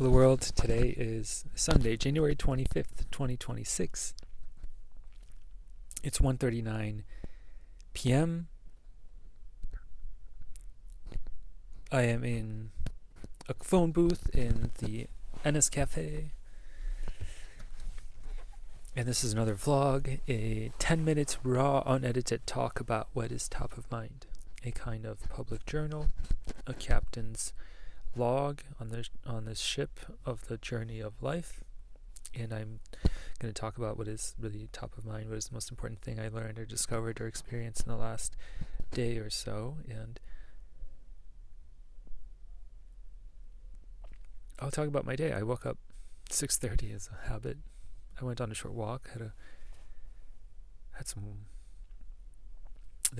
of the world. Today is Sunday, January 25th, 2026. It's 1:39 p.m. I am in a phone booth in the Ennis Cafe. And this is another vlog, a 10 minutes raw, unedited talk about what is top of mind. A kind of public journal, a captain's log on this ship of the journey of life. And I'm going to talk about what is really top of mind, what is the most important thing I learned or discovered or experienced in the last day or so. And I'll talk about my day. I woke up 6:30 as a habit. I went on a short walk, then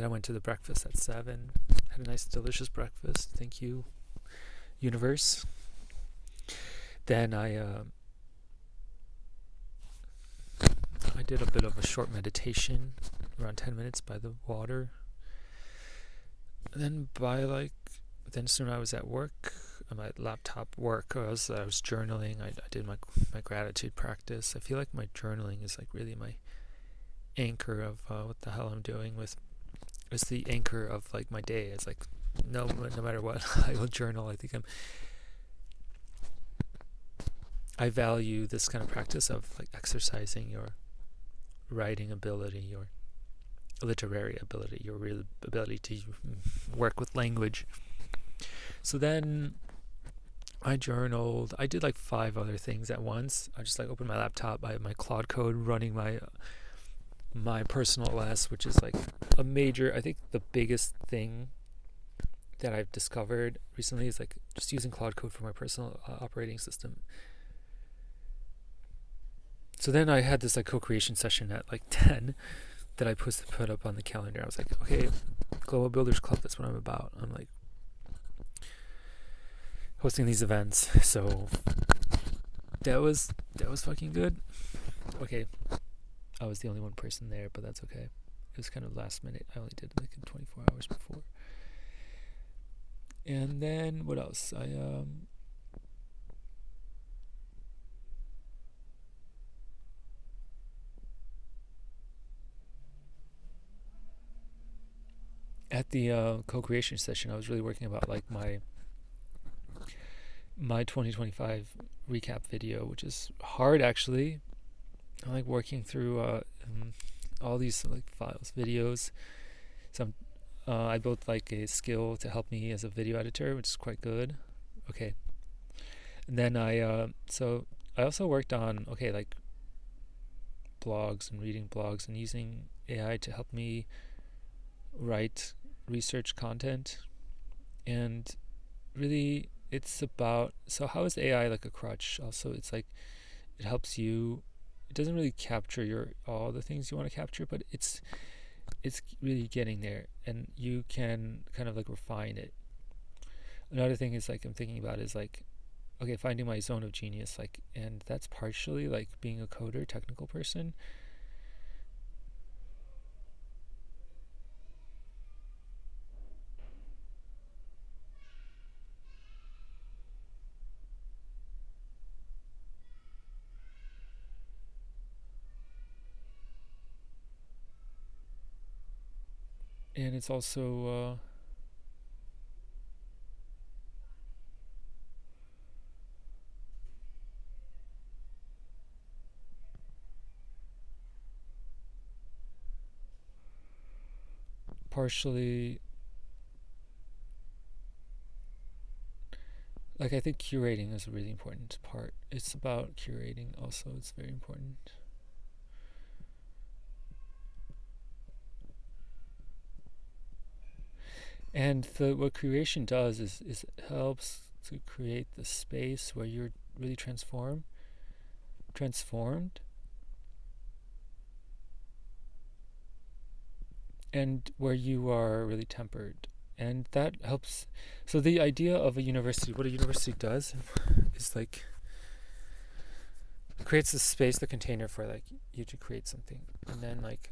I went to the breakfast at 7, had a nice delicious breakfast, thank you, universe. Then I did a bit of a short meditation, around 10 minutes by the water. And then soon I was at work, on my laptop work. I was journaling. I did my gratitude practice. I feel like my journaling is like really my anchor of what the hell I'm doing with. It's the anchor of like my day. It's like no matter what, I will journal. I think I value this kind of practice of like exercising your writing ability, your literary ability, your real ability to work with language. So then I journaled. I did like 5 other things at once. I just like opened my laptop. I have my Claude Code running my personal OS, which is like a major, I think the biggest thing that I've discovered recently is like just using Claude Code for my personal operating system. So then I had this like co-creation session at like 10 that I put up on the calendar. I was like, okay, Global Builders Club, that's what I'm about. I'm like hosting these events. So that was fucking good. Okay, I was the only one person there, but that's okay. It was kind of last minute. I only did like in 24 hours before. And then what else? At the co-creation session, I was really working about like my 2025 recap video, which is hard actually. I'm like working through all these like files, videos. So I built like a skill to help me as a video editor, which is quite good. Okay. And then I also worked on like blogs and reading blogs and using AI to help me write research content. And really it's about, so how is AI like a crutch? Also, it's like it helps you. It doesn't really capture all the things you want to capture, but it's really getting there, and you can kind of like refine it. Another thing is like I'm thinking about is like, okay, finding my zone of genius, like, and that's partially like being a coder, technical person. And it's also partially like, I think curating is a really important part. It's about curating also. It's very important. And what curation does is it helps to create the space where you're really transformed, and where you are really tempered. And that helps. So the idea of a university, what a university does is like creates the space, the container for like you to create something, and then like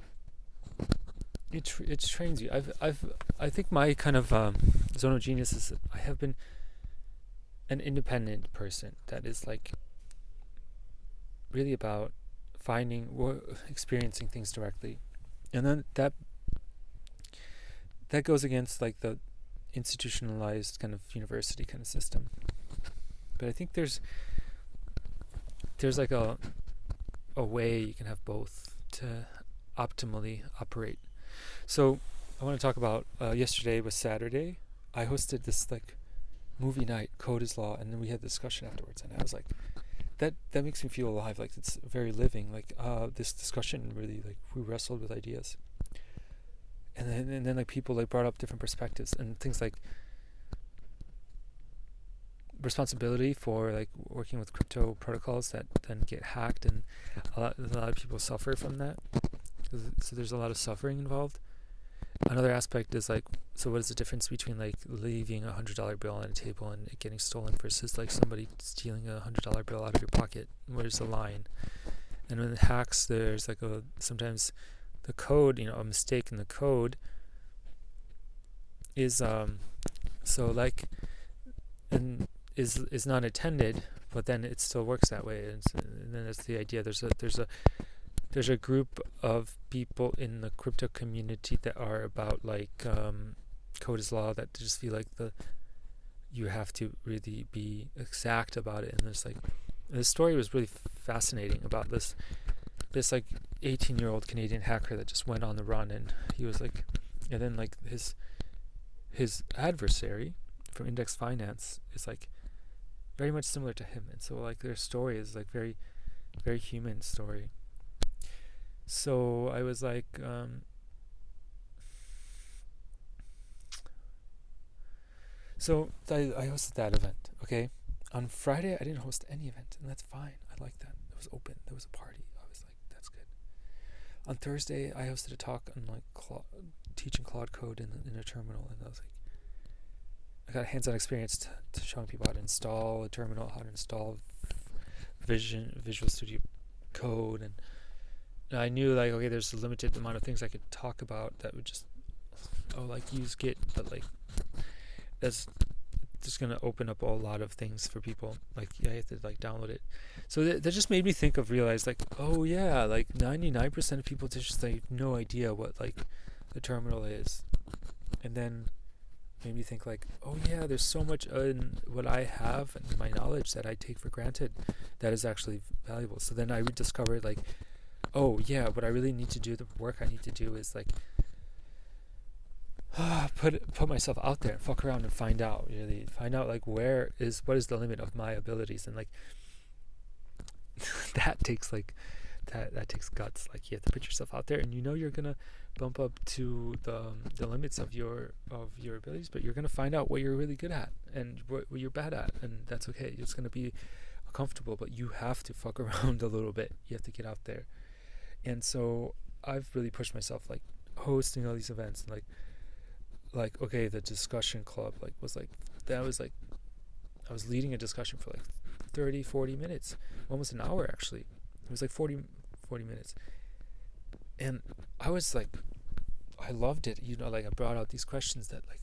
it trains you. I think my kind of zone of genius is I have been an independent person that is like really about experiencing things directly. And then that goes against like the institutionalized kind of university kind of system. But I think there's like a way you can have both to optimally operate. So I want to talk about yesterday was Saturday. I hosted this like movie night, Code is Law, and then we had a discussion afterwards, and I was like, that makes me feel alive. Like it's very living. Like this discussion really, like, we wrestled with ideas, and then like people like brought up different perspectives and things like responsibility for like working with crypto protocols that then get hacked, and a lot of people suffer from that. So there's a lot of suffering involved. Another aspect is like, so what is the difference between like leaving $100 bill on a table and it getting stolen versus like somebody stealing $100 bill out of your pocket? Where's the line? And when it hacks, there's like sometimes the code, a mistake in the code is so like, and is not intended, but then it still works that way. And then that's the idea. There's a group of people in the crypto community that are about like code is law, that just feel like you have to really be exact about it. And there's like, the story was really fascinating about this like 18-year-old Canadian hacker that just went on the run, and he was like, and then like his adversary from Index Finance is like very much similar to him, and so like their story is like very, very human story. So I was like, so I hosted that event. Okay, on Friday I didn't host any event, and that's fine. I like that. It was open. There was a party. I was like, that's good. On Thursday I hosted a talk on like teaching Claude Code in a terminal, and I was like, I got hands-on experience to showing people how to install a terminal, how to install Visual Studio Code, and I knew like, okay, there's a limited amount of things I could talk about that would just like use Git, but like that's just gonna open up a lot of things for people. Like, yeah, you have to like download it. So that just made me realize like, oh yeah, like 99% of people just like no idea what like the terminal is, and then made me think like, oh yeah, there's so much in what I have and my knowledge that I take for granted that is actually valuable. So then I discovered like, oh yeah, what I really need to do, the work I need to do is like put myself out there and fuck around and find out like what is the limit of my abilities, and like that takes like that takes guts. Like you have to put yourself out there, and you're gonna bump up to the limits of your abilities, but you're gonna find out what you're really good at and what you're bad at, and that's okay. It's gonna be uncomfortable, but you have to fuck around a little bit. You have to get out there. And so I've really pushed myself, like hosting all these events, and like okay, the discussion club was I was leading a discussion for like 30-40 minutes, almost an hour actually. It was like 40 minutes, and I was like, I loved it. Like I brought out these questions that like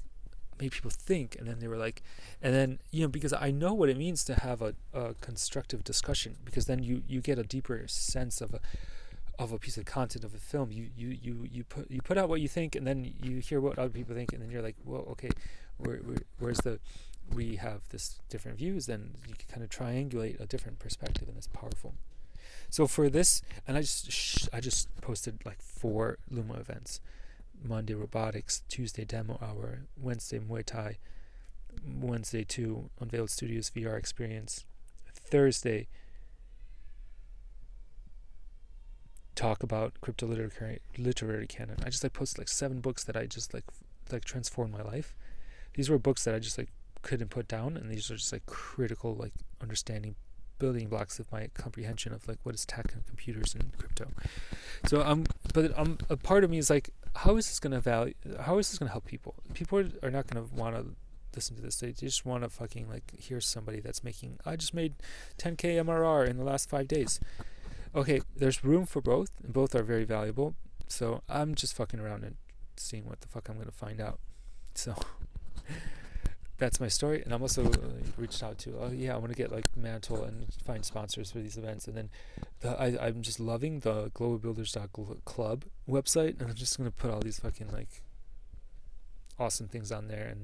made people think, and then they were like, and then because I know what it means to have a constructive discussion, because then you get a deeper sense of a piece of content, of a film. You put out what you think, and then you hear what other people think, and then you're like, well, okay, where's we have this different views, then you can kind of triangulate a different perspective, and it's powerful. So for this, and I just posted like 4 Luma events: Monday robotics, Tuesday demo hour, Wednesday Muay Thai, Wednesday 2 Unveiled Studios VR experience, Thursday talk about crypto literary canon. I just like posted like 7 books that I just like transformed my life. These were books that I just like couldn't put down, and these are just like critical like understanding building blocks of my comprehension of like what is tech and computers and crypto. So a part of me is like, how is this going to help people? People are not going to want to listen to this. They just want to fucking like hear somebody that's making, I just made 10k MRR in the last 5 days. Okay, there's room for both, and both are very valuable. So I'm just fucking around and seeing what the fuck I'm going to find out. So that's my story. And I'm also reached out to, oh yeah, I want to get like mantle and find sponsors for these events. And then I'm just loving the globalbuilders.club website, and I'm just gonna put all these fucking like awesome things on there.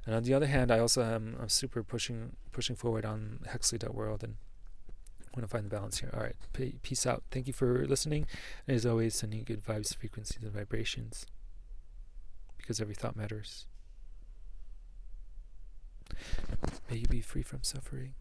And on the other hand, I also I'm super pushing forward on Hexley.world, and I want to find the balance here. All right, peace out. Thank you for listening, and as always, sending good vibes, frequencies, and vibrations, because every thought matters. May you be free from suffering.